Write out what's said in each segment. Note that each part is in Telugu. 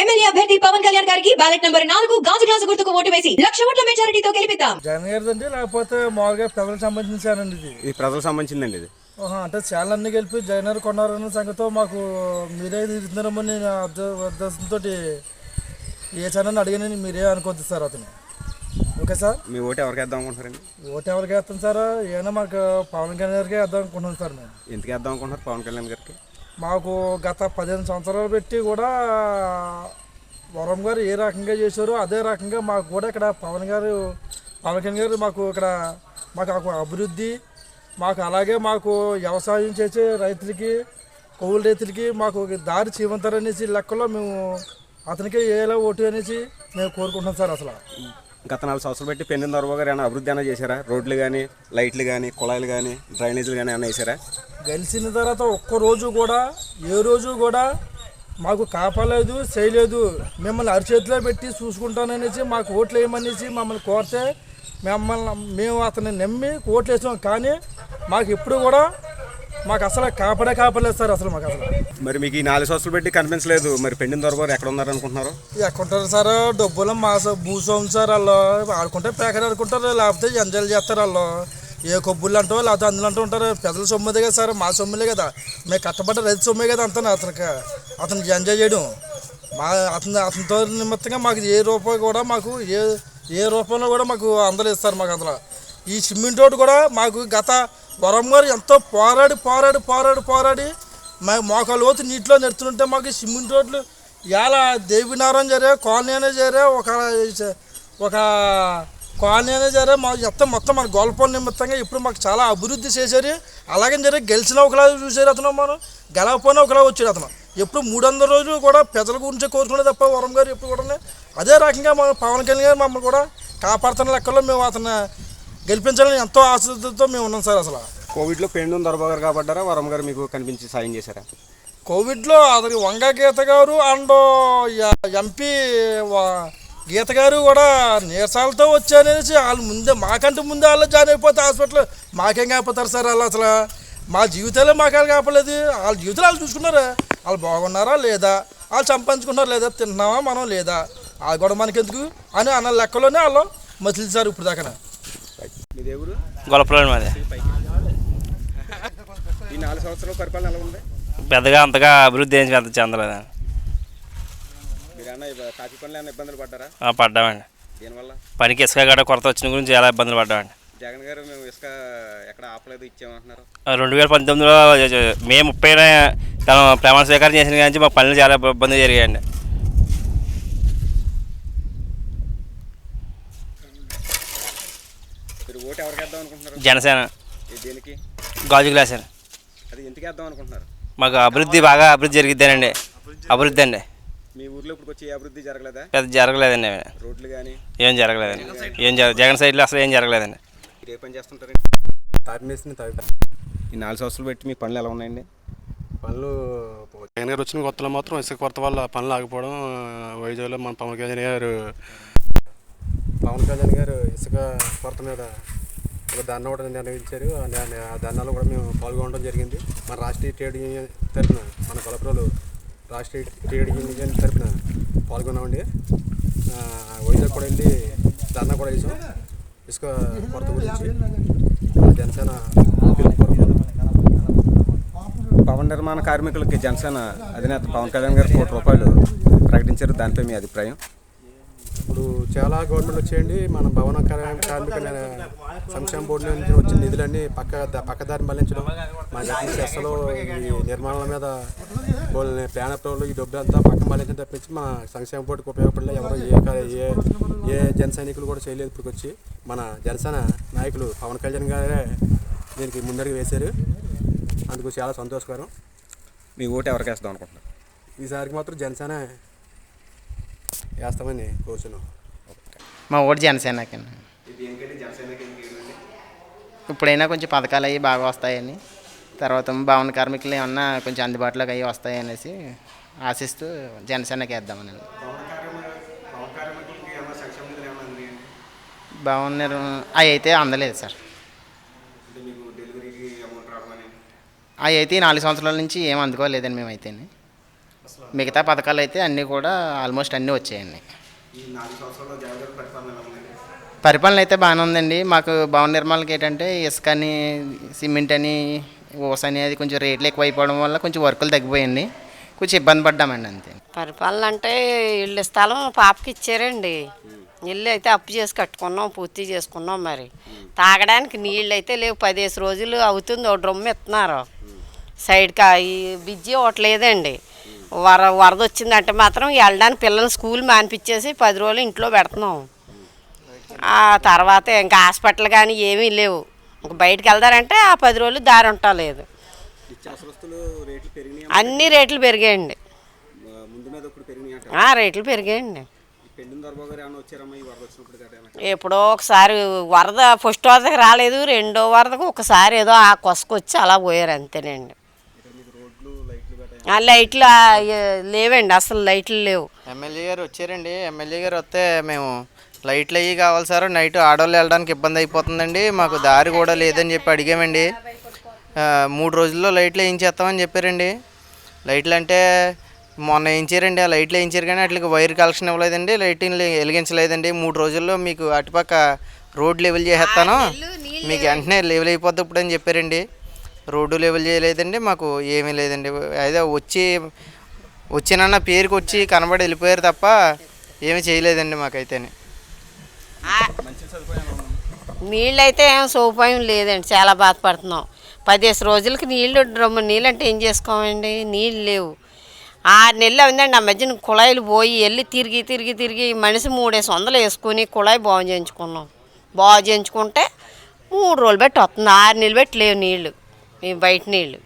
ఎమ్మెల్యే అభ్యర్థి పవన్ కళ్యాణ్ గారికి బ్యాలెట్ నంబర్ 4 గాజు గ్లాసు గుర్తుకు ఓటు వేసి 1,00,000 ఓట్ల మెజారిటీతో గెలిపిద్దాం. జగన్ గారిదండి లేకపోతే మామూలుగా ప్రజలకు సంబంధించారండి ఇది ప్రజలకు సంబంధించిందండి ఇది. అంటే చాలా అన్ని కలిపి జగన్ గారు కొన్నారన్న సంగతితో మాకు మీరే తీరుతున్నారని నేను ఉద్దేశంతో ఏ ఛానల్ అడిగానని మీరే అనుకోద్దు సార్ అతను. ఓకే సార్, మీ ఓటు ఎవరికి వేద్దాం అనుకుంటారండి? ఓటు ఎవరికి వేస్తాం సార్? ఏమైనా మాకు పవన్ కళ్యాణ్ గారికి వేద్దాం అనుకుంటున్నాం సార్. మేము ఎందుకు వేద్దాం అనుకుంటున్నారు పవన్ కళ్యాణ్ గారికి? మాకు గత 15 సంవత్సరాలు పెట్టి కూడా వరం గారు ఏ రకంగా చేశారో అదే రకంగా మాకు కూడా ఇక్కడ పవన్ కళ్యాణ్ గారు మాకు ఇక్కడ మాకు అభివృద్ధి మాకు అలాగే మాకు వ్యవసాయం చేసే రైతులకి కౌలు రైతులకి మాకు దారి చీవంతారనేసి లెక్కలో మేము అతనికి ఏలా ఓటు అనేసి మేము కోరుకుంటున్నాం సార్. అసలు గత 4 సంవత్సరాలు పెట్టి పెన్నిన దొరబాబు గారు ఏమైనా అభివృద్ధి అయినా చేశారా? రోడ్లు కానీ, లైట్లు కానీ, కుళాయిలు కానీ, డ్రైనేజీలు కానీ ఏమైనా వేసారా? గెలిచిన తర్వాత ఒక్కరోజు కూడా ఏ రోజు కూడా మాకు కాపాలేదు చేయలేదు. మిమ్మల్ని అరిచేతిలో పెట్టి చూసుకుంటాననేసి మాకు ఓట్లు వేయమనేసి మమ్మల్ని కోరితే మేము అతన్ని నమ్మి ఓట్లు వేసాం. కానీ మాకు ఎప్పుడు కూడా మాకు అసలు కాపాడలేదు సార్. అసలు మాకు అసలు మరి మీకు ఈ 4 సంవత్సరాలు పెట్టి కనిపించలేదు. మరి పెండిన దొరబాబు ఎక్కడ ఉన్నారు అనుకుంటున్నారు? ఎక్కడుంటారు సార్? డబ్బులు భూస్వామి సార్. వాళ్ళు ఆడుకుంటే పేకర్ ఆడుకుంటారు, లేకపోతే ఎంజాయ్ చేస్తారు. వాళ్ళు ఏ కొబ్బులు అంటో లేకపోతే అందులో అంటూ ఉంటారు. పెద్దల సొమ్ముదే కదా సార్, మా సొమ్ములే కదా, మేము కట్టబడ్డ రైతు సొమ్మే కదా అంతా. అతను ఎంజాయ్ చేయడం అతనితో నిమిత్తంగా మాకు ఏ రూపాయి కూడా మాకు ఏ రూపంలో కూడా మాకు అందరూ ఇస్తారు. మాకు అందులో ఈ సిమెంట్ రోడ్డు కూడా మాకు గత వరం గారు ఎంతో పోరాడి మోకాలు లోతు నీటిలో నెడుతుంటే మాకు సిమెంట్ రోడ్లు ఇలా దేవినారం జరిగే కాలనీ అనే జరిగే ఒక కాలనీ అనే జరిగే మాకు మొత్తం మన గోల్పం నిమిత్తంగా ఇప్పుడు మాకు చాలా అభివృద్ధి చేశారు. అలాగే జరిగే గెలిచిన ఒకలా చూసారు అతను, మనం గెలవపోయినా ఒకలా వచ్చాడు అతను. ఎప్పుడు 300 రోజులు కూడా ప్రజల గురించి కోరుకునే తప్ప వరం గారు ఎప్పుడు కూడా అదే రకంగా మన పవన్ కళ్యాణ్ గారు మమ్మల్ని కూడా కాపాడుతున్న లెక్కల్లో మేము అతను గెలిపించాలని ఎంతో ఆసక్తితో మేము ఉన్నాం సార్. అసలు కోవిడ్లో పెండిన దొరబాబు గారు కాబట్టారా వరం గారు మీకు కనిపించి సాయం చేశారా? కోవిడ్లో అతని వంగ గీత గారు అండ్ ఎంపీ గీత గారు కూడా నీరసాలతో వచ్చారనేసి వాళ్ళు మాకంటే ముందే వాళ్ళు జాయిన్ అయిపోతే హాస్పిటల్ మాకేం కాకపోతారు సార్. వాళ్ళు అసలు మా జీవితాలే మాకేం కాపలేదు. వాళ్ళ జీవితాలు వాళ్ళు చూసుకున్నారా? వాళ్ళు బాగున్నారా లేదా, వాళ్ళు సంపాదించుకున్నారా లేదా, తింటున్నామా మనం లేదా, అది కూడా మనకెందుకు అని అన్న లెక్కలోనే వాళ్ళు మసిలి సార్ ఇప్పుడు దాకా. గొల్లపురం మాది. ఈ 4 సంవత్సరాల పరిపాలన ఎలా ఉంది? పెద్దగా అంతగా అభివృద్ధి ఏం చెందలేదు. మీరు కాఫీ పనులు ఏమైనా ఇబ్బందులు పడ్డారా? పడ్డామండి. దీనివల్ల పనికి ఇసుక గడ కొరత వచ్చిన గురించి చాలా ఇబ్బందులు పడ్డామండి. జగన్ గారు మేము ఇసుక ఎక్కడ ఆపలేదు ఇచ్చామంటున్నారు. 2019లో మే 30న తను ప్రమాణ స్వీకారం చేసిన కానీ మా పనులు చాలా ఇబ్బంది జరిగాయండి. ఓటు ఎవరికి వేద్దాం అనుకుంటున్నారు? జనసేన. దేనికి? గాజు గ్లాస్ అని. అది ఎందుకు వేద్దాం అనుకుంటున్నారు? మాకు బాగా అభివృద్ధి జరిగిద్దానండి. అభివృద్ధి అండి. మీ ఊర్లో ఇప్పుడు వచ్చి అభివృద్ధి జరగలేదా? పెద్ద జరగలేదండి. రోడ్లు కానీ ఏం జరగలేదండి. జగన్ సైడ్లో అసలు ఏం జరగలేదండి. ఏ పని చేస్తుంటారండి? ఈ 4 సంవత్సరాలు పెట్టి మీ పనులు ఎలా ఉన్నాయండి? పనులు జగన్ గారు వచ్చిన కొత్తలో మాత్రం ఇసుక కొరత వల్ల పనులు ఆగిపోవడం. వైజాగ్లో మన పవన్ కళ్యాణ్ గారు ఇసుక కొరత మీద ఒక ధర్నా కూడా నిర్వహించారు. ఆ ధర్నాలో కూడా మేము పాల్గొనడం జరిగింది. మన రాష్ట్రీయ ట్రేడ్ యూనియన్ తరఫున, మన కొలప్రోలు రాష్ట్రీయ ట్రేడ్ యూనియన్ తరఫున పాల్గొన్నామండి. వైజాగ్ కూడా వెళ్ళి ధర్నా కూడా వేసాం ఇసుక కొరత గురించి. జనసేన భవన నిర్మాణ కార్మికులకి జనసేన అధినేత పవన్ కళ్యాణ్ గారు ₹1 కోటి ప్రకటించారు. దానిపై మీ అభిప్రాయం? ఇప్పుడు చాలా గవర్నమెంట్ వచ్చేయండి. మన భవన కార్మిక సంక్షేమ బోర్డు నుంచి వచ్చిన నిధులన్నీ పక్కదారి మళ్లించడం, మన సెస్లో ఈ నిర్మాణాల మీద ప్లాన్ అప్రూవల్ ఈ డబ్బులు అంతా పక్క మళ్లించడం తప్పించి మన సంక్షేమ బోర్డుకి ఉపయోగపడలేదు. ఎవరు ఏ జన సైనికులు కూడా చేయలేదు. ఇప్పుడు వచ్చి మన జనసేన నాయకులు పవన్ కళ్యాణ్ గారే దీనికి ముందడుగు వేశారు. అందుకు చాలా సంతోషకరం. మీ ఓటు ఎవరికి వేస్తాం అనుకుంటున్నారు? ఈసారికి మాత్రం జనసేన వేస్తామని కోరుచున్నాం. మా ఓటు జనసేనకి. ఇప్పుడైనా కొంచెం పథకాలు అవి బాగా వస్తాయని, తర్వాత భవన కార్మికులు ఏమన్నా కొంచెం అందుబాటులోకి అవి వస్తాయనేసి ఆశిస్తూ జనసేనకి వేద్దామని. భవన అవి అయితే అందలేదు సార్. అవి అయితే 4 సంవత్సరాల నుంచి ఏం అందుకోలేదండి మేమైతే. మిగతా పథకాలు అయితే అన్నీ కూడా ఆల్మోస్ట్ అన్నీ వచ్చాయండి. ఈ 4 సంవత్సరాల్లో జగన్ గారి పరిపాలన ఎలా ఉందండి? పరిపాలన అయితే బాగానే ఉందండి. మాకు భవన నిర్మాణాలకి ఏంటంటే ఇసుక అని, సిమెంట్ అని, ఊస అని అది కొంచెం రేట్లు ఎక్కువ అయిపోవడం వల్ల కొంచెం వర్కులు తగ్గిపోయింది. కొంచెం ఇబ్బంది పడ్డామండి అంతే. పరిపాలన అంటే ఇల్లు స్థలం పాపకి ఇచ్చారండి. ఇల్లు అయితే అప్పు చేసి కట్టుకున్నాం, పూర్తి చేసుకున్నాం. మరి తాగడానికి నీళ్ళు అయితే లేవు. 10 రోజులు అవుతుంది, ఒక డ్రమ్ము ఇస్తున్నారు. సైడ్కి ఈ బిజ్జి ఒకటి లేదండి. వరద వచ్చిందంటే మాత్రం వెళ్ళడానికి పిల్లల్ని స్కూల్ మానిపించేసి 10 రోజులు ఇంట్లో పెడుతున్నాం. ఆ తర్వాత ఇంకా హాస్పిటల్ కానీ ఏమీ లేవు. ఇంక బయటకు వెళ్తారంటే ఆ 10 రోజులు దారి ఉండలేదు. అన్ని రేట్లు పెరిగాయండి. రేట్లు పెరిగాయండి. ఎప్పుడో ఒకసారి వరద ఫస్ట్ వరదకి రాలేదు, రెండో వరదకు ఒకసారి ఏదో ఆ కొసకొచ్చి అలా పోయారు అంతేనండి. లైట్లు లేవండి, అసలు లైట్లు లేవు. ఎమ్మెల్యే గారు వచ్చారండి. ఎమ్మెల్యే గారు వస్తే మేము లైట్లు అవి కావాలి సార్, నైట్ ఆడవాళ్ళు వెళ్ళడానికి ఇబ్బంది అయిపోతుందండి, మాకు దారి కూడా లేదని చెప్పి అడిగామండి. 3 రోజుల్లో లైట్లు వేయించేస్తామని చెప్పారండి. లైట్లు అంటే మొన్న వేయించారండి, ఆ లైట్లు వేయించారు కానీ అట్లకి వైర్ కలెక్షన్ ఇవ్వలేదండి, లైటింగ్ వెలిగించలేదండి. 3 రోజుల్లో మీకు అటుపక్క రోడ్ లెవెల్ చేసేస్తాను, మీకు వెంటనే లెవెల్ అయిపోద్ది ఇప్పుడు అని చెప్పారండి. రోడ్డు లెవెల్ చేయలేదండి, మాకు ఏమీ లేదండి. అదే వచ్చినన్న పేరుకి వచ్చి కనబడి వెళ్ళిపోయారు తప్ప ఏమీ చేయలేదండి మాకైతే. నీళ్ళు అయితే ఏం సౌకర్యం లేదండి, చాలా బాధపడుతున్నాం. 10 రోజులకి డ్రమ్ము నీళ్ళు అంటే ఏం చేసుకోమండి, నీళ్ళు లేవు. 6 నెలలు అయిందండి. ఆ మధ్యన కుళాయిలు పోయి వెళ్ళి తిరిగి మనిషి 300 వేసుకొని కుళాయి బాగు చేయించుకున్నాం. బాగు చేయించుకుంటే 3 రోజులు బట్టి వస్తుంది, 6 నెలలు బట్టి లేవు నీళ్ళు, బయట నీళ్ళు.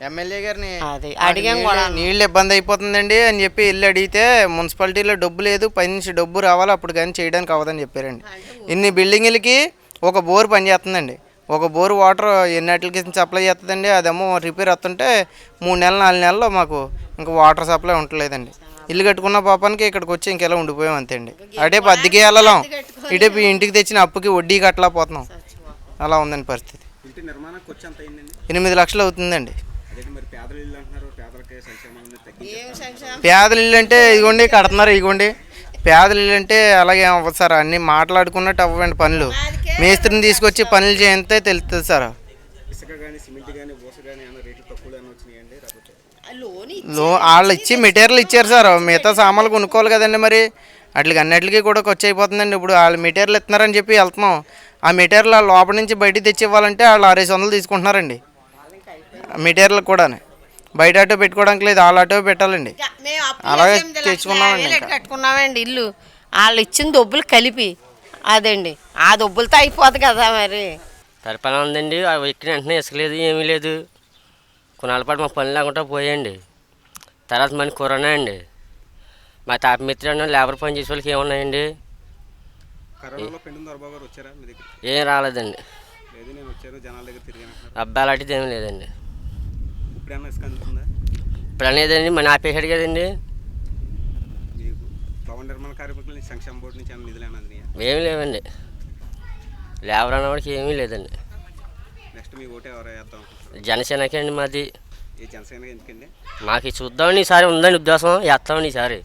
ఎమ్మెల్యే గారిని అది అడిగాం కూడా. నీళ్ళు ఇబ్బంది అయిపోతుందండి అని చెప్పి వెళ్ళి అడిగితే మున్సిపాలిటీలో డబ్బు లేదు, పైనుంచి డబ్బు రావాలి అప్పుడు కానీ చేయడానికి అవ్వదని చెప్పారండి. ఇన్ని బిల్డింగులకి ఒక బోర్ పనిచేస్తుందండి, ఒక బోరు వాటర్ ఎన్నిటికి సప్లై చేస్తుందండి. అదేమో రిపేర్ వస్తుంటే 3 నెలలు 4 నెలల్లో మాకు ఇంకా వాటర్ సప్లై ఉండలేదండి. ఇల్లు కట్టుకున్న పాపానికి ఇక్కడికి వచ్చి ఇంకెలా ఉండిపోయాం అంతే అండి. అటే అద్దెకి వెళ్ళలేం, ఇటే ఇంటికి తెచ్చిన అప్పుకి వడ్డీ కట్టలేకపోతున్నాం, అలా ఉందండి పరిస్థితి. 8 లక్షలు అవుతుందండి. పేదల ఇల్లు అంటే ఇదిగోండి కడుతున్నారు, ఇదిగోండి పేదల ఇల్లు అంటే అలాగే అవ్వదు సార్, అన్నీ మాట్లాడుకున్నట్టు అవ్వండి పనులు. మేస్త్రిని తీసుకొచ్చి పనులు చేస్తే తెలుస్తుంది సార్. వాళ్ళు ఇచ్చి మెటీరియల్ ఇచ్చారు సార్, మిగతా సామాన్లు కొనుక్కోవాలి కదండి. మరి అన్నిటికీ కూడా ఖర్చు అయిపోతుందండి. ఇప్పుడు వాళ్ళు మెటీరియల్ ఇస్తున్నారని చెప్పి వెళ్తున్నాం, ఆ మెటీరియల్ వాళ్ళు లోపల నుంచి బయటికి తెచ్చి ఇవ్వాలంటే వాళ్ళు 600 తీసుకుంటున్నారండి. మెటీరియల్ కూడా బయట ఆటో పెట్టుకోవడానికి లేదు, వాళ్ళ ఆటో పెట్టాలండి. అలాగే కట్టుకున్నామండి ఇల్లు, వాళ్ళు ఇచ్చిన డబ్బులు కలిపి అదండి, ఆ డబ్బులతో అయిపోదు కదా. మరి పరిపాలన ఉందండి, ఎక్కిన వెంటనే ఇసుకలేదు, ఏమీ లేదు. కొన్నాళ్ళ పాటు మా పని లేకుండా పోయండి. తర్వాత మన కరోనా అండి, మా తాపమిత్రులు లేబర్ పని చేసే వాళ్ళకి ఏమున్నాయండి, ఏం రాలేదండి. అబ్బాయి అలాంటిది ఏమీ లేదండి. ఇప్పుడు అనేదండి మన ఆపేసాడు కదండి. ఏమీ లేవండి, లేబర్ అన్నవాడికి ఏమీ లేదండి. జనసేనకే అండి మాది. మాకు చూద్దామని ఈసారి ఉందండి ఉద్దేశం, వేస్తామని ఈసారి.